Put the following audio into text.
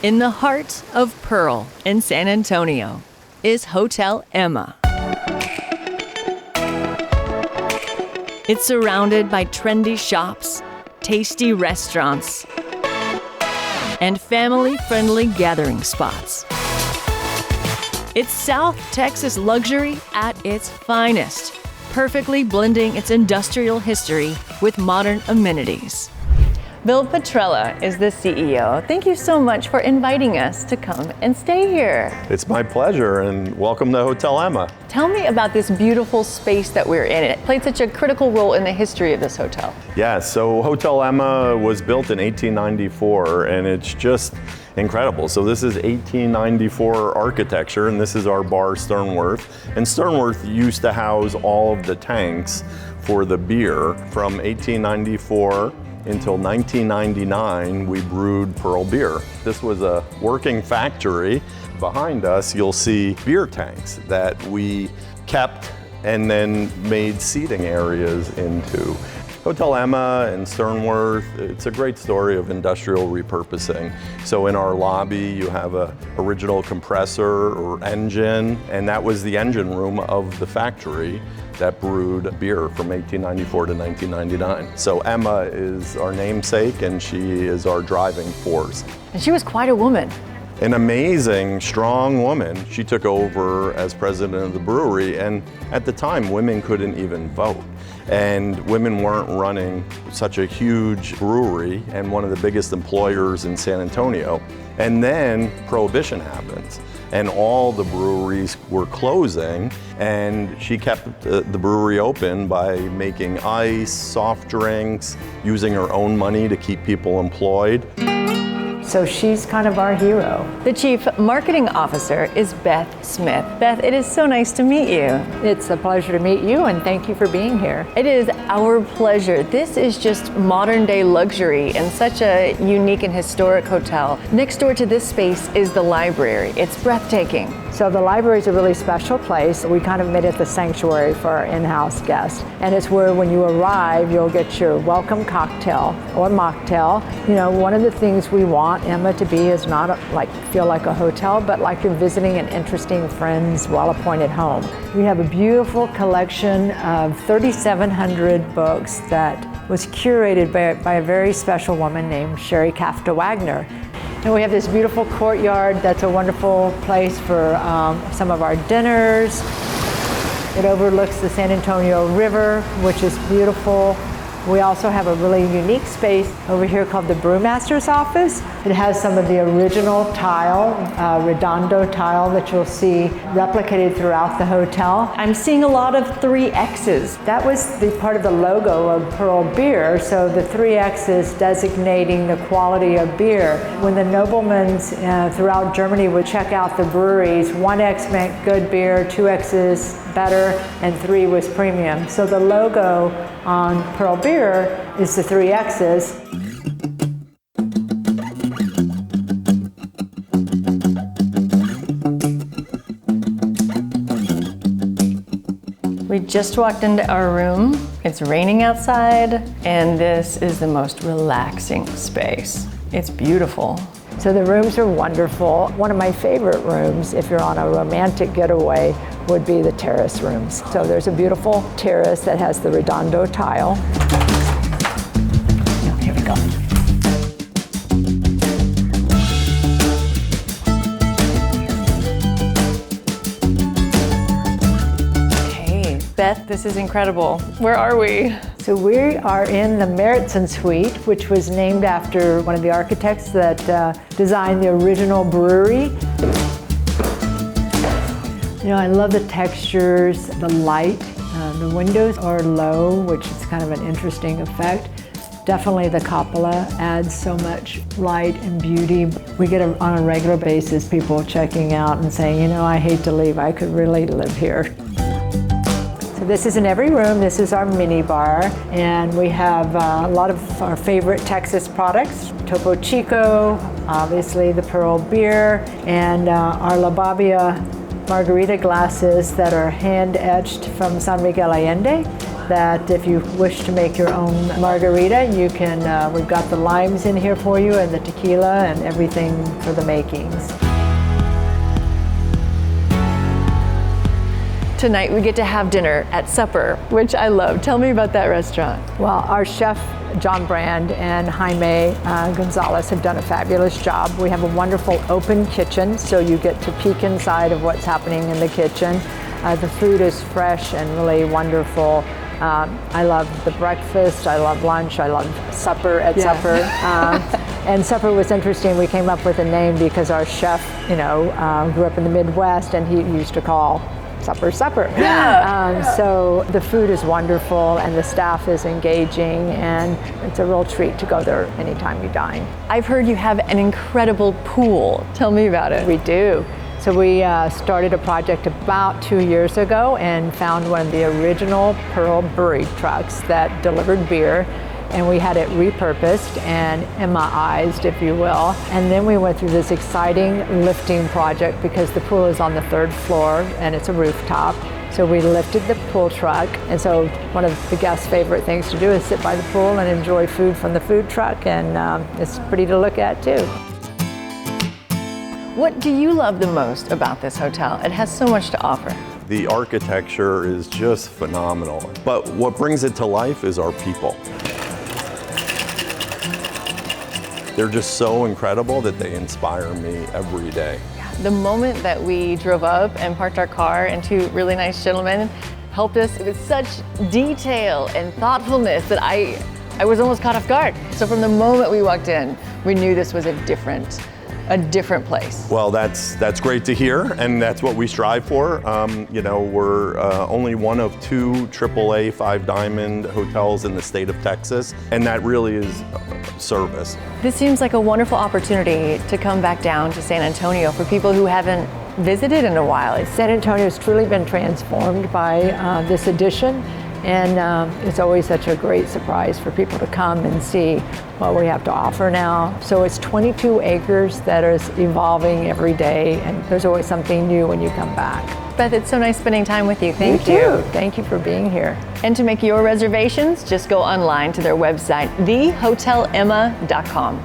In the heart of Pearl in San Antonio is Hotel Emma. It's surrounded by trendy shops, tasty restaurants, and family-friendly gathering spots. It's South Texas luxury at its finest, perfectly blending its industrial history with modern amenities. Bill Petrella is the CEO. Thank you so much for inviting us to come and stay here. It's my pleasure, and welcome to Hotel Emma. Tell me about this beautiful space that we're in. It played such a critical role in the history of this hotel. Yeah, so Hotel Emma was built in 1894, and it's just incredible. So this is 1894 architecture, and this is our bar, Sternworth. And Sternworth used to house all of the tanks for the beer. From 1894 until 1999, we brewed Pearl beer. This was a working factory. Behind us, you'll see beer tanks that we kept and then made seating areas into. Hotel Emma and Sternworth, it's a great story of industrial repurposing. So in our lobby, you have an original compressor or engine, and that was the engine room of the factory that brewed beer from 1894 to 1999. So Emma is our namesake, and she is our driving force. And she was quite a woman. An amazing, strong woman. She took over as president of the brewery, and at the time, women couldn't even vote. And women weren't running such a huge brewery and one of the biggest employers in San Antonio. And then Prohibition happens, and all the breweries were closing, and she kept the brewery open by making ice, soft drinks, using her own money to keep people employed. So she's kind of our hero. The Chief Marketing Officer is Beth Smith. Beth, it is so nice to meet you. It's a pleasure to meet you, and thank you for being here. It is our pleasure. This is just modern day luxury and such a unique and historic hotel. Next door to this space is the library. It's breathtaking. So the library is a really special place. We kind of made it the sanctuary for our in-house guests. And it's where when you arrive, you'll get your welcome cocktail or mocktail. You know, one of the things we want Emma to be is not feel like a hotel, but like you're visiting an interesting friend's well-appointed home. We have a beautiful collection of 3,700 books that was curated by a very special woman named Sherry Kafta Wagner. And we have this beautiful courtyard that's a wonderful place for some of our dinners. It overlooks the San Antonio River, which is beautiful. We also have a really unique space over here called the Brewmaster's Office. It has some of the original tile, Redondo tile that you'll see replicated throughout the hotel. I'm seeing a lot of 3X's. That was the part of the logo of Pearl Beer, so the 3X's designating the quality of beer. When the noblemen throughout Germany would check out the breweries, 1X meant good beer, 2X's better, and 3 was premium. So the logo on Pearl Beer is the 3X's. We just walked into our room. It's raining outside, and this is the most relaxing space. It's beautiful. So the rooms are wonderful. One of my favorite rooms, if you're on a romantic getaway, would be the terrace rooms. So there's a beautiful terrace that has the Redondo tile. Here we go. Okay, Beth, this is incredible. Where are we? So we are in the Meritzen Suite, which was named after one of the architects that designed the original brewery. You know, I love the textures, the light. The windows are low, which is kind of an interesting effect. Definitely the cupola adds so much light and beauty. We get on a regular basis people checking out and saying, you know, I hate to leave, I could really live here. So this is in every room. This is our mini bar, and we have a lot of our favorite Texas products. Topo Chico, obviously the Pearl beer, and our La Babia margarita glasses that are hand etched from San Miguel Allende. that if you wish to make your own margarita, you can, we've got the limes in here for you and the tequila and everything for the makings. Tonight we get to have dinner at Supper, which I love. Tell me about that restaurant. Well, our chef, John Brand and Jaime Gonzalez have done a fabulous job. We have a wonderful open kitchen, so you get to peek inside of what's happening in the kitchen. The food is fresh and really wonderful. I love the breakfast, I love lunch, I love supper at Supper. And Supper was interesting. We came up with a name because our chef, you know, grew up in the Midwest, and he used to call Supper, Supper. So the food is wonderful and the staff is engaging, and it's a real treat to go there anytime you dine. I've heard you have an incredible pool. Tell me about it. We do. So we started a project about 2 years ago and found one of the original Pearl Brewery trucks that delivered beer. And we had it repurposed and Emma-ized, if you will. And then we went through this exciting lifting project because the pool is on the 3rd floor and it's a rooftop. So we lifted the pool truck. And so one of the guests' favorite things to do is sit by the pool and enjoy food from the food truck. And it's pretty to look at too. What do you love the most about this hotel? It has so much to offer. The architecture is just phenomenal. But what brings it to life is our people. They're just so incredible that they inspire me every day. The moment that we drove up and parked our car, and two really nice gentlemen helped us with such detail and thoughtfulness that I was almost caught off guard. So from the moment we walked in, we knew this was a different place. Well, that's great to hear, and that's what we strive for. You know, we're only one of 2 AAA 5-diamond hotels in the state of Texas, and that really is service. This seems like a wonderful opportunity to come back down to San Antonio for people who haven't visited in a while. San Antonio has truly been transformed by this addition. And it's always such a great surprise for people to come and see what we have to offer now. So it's 22 acres that is evolving every day, and there's always something new when you come back. Beth, it's so nice spending time with you. Thank you. you. Thank you for being here. And to make your reservations, just go online to their website, thehotelemma.com.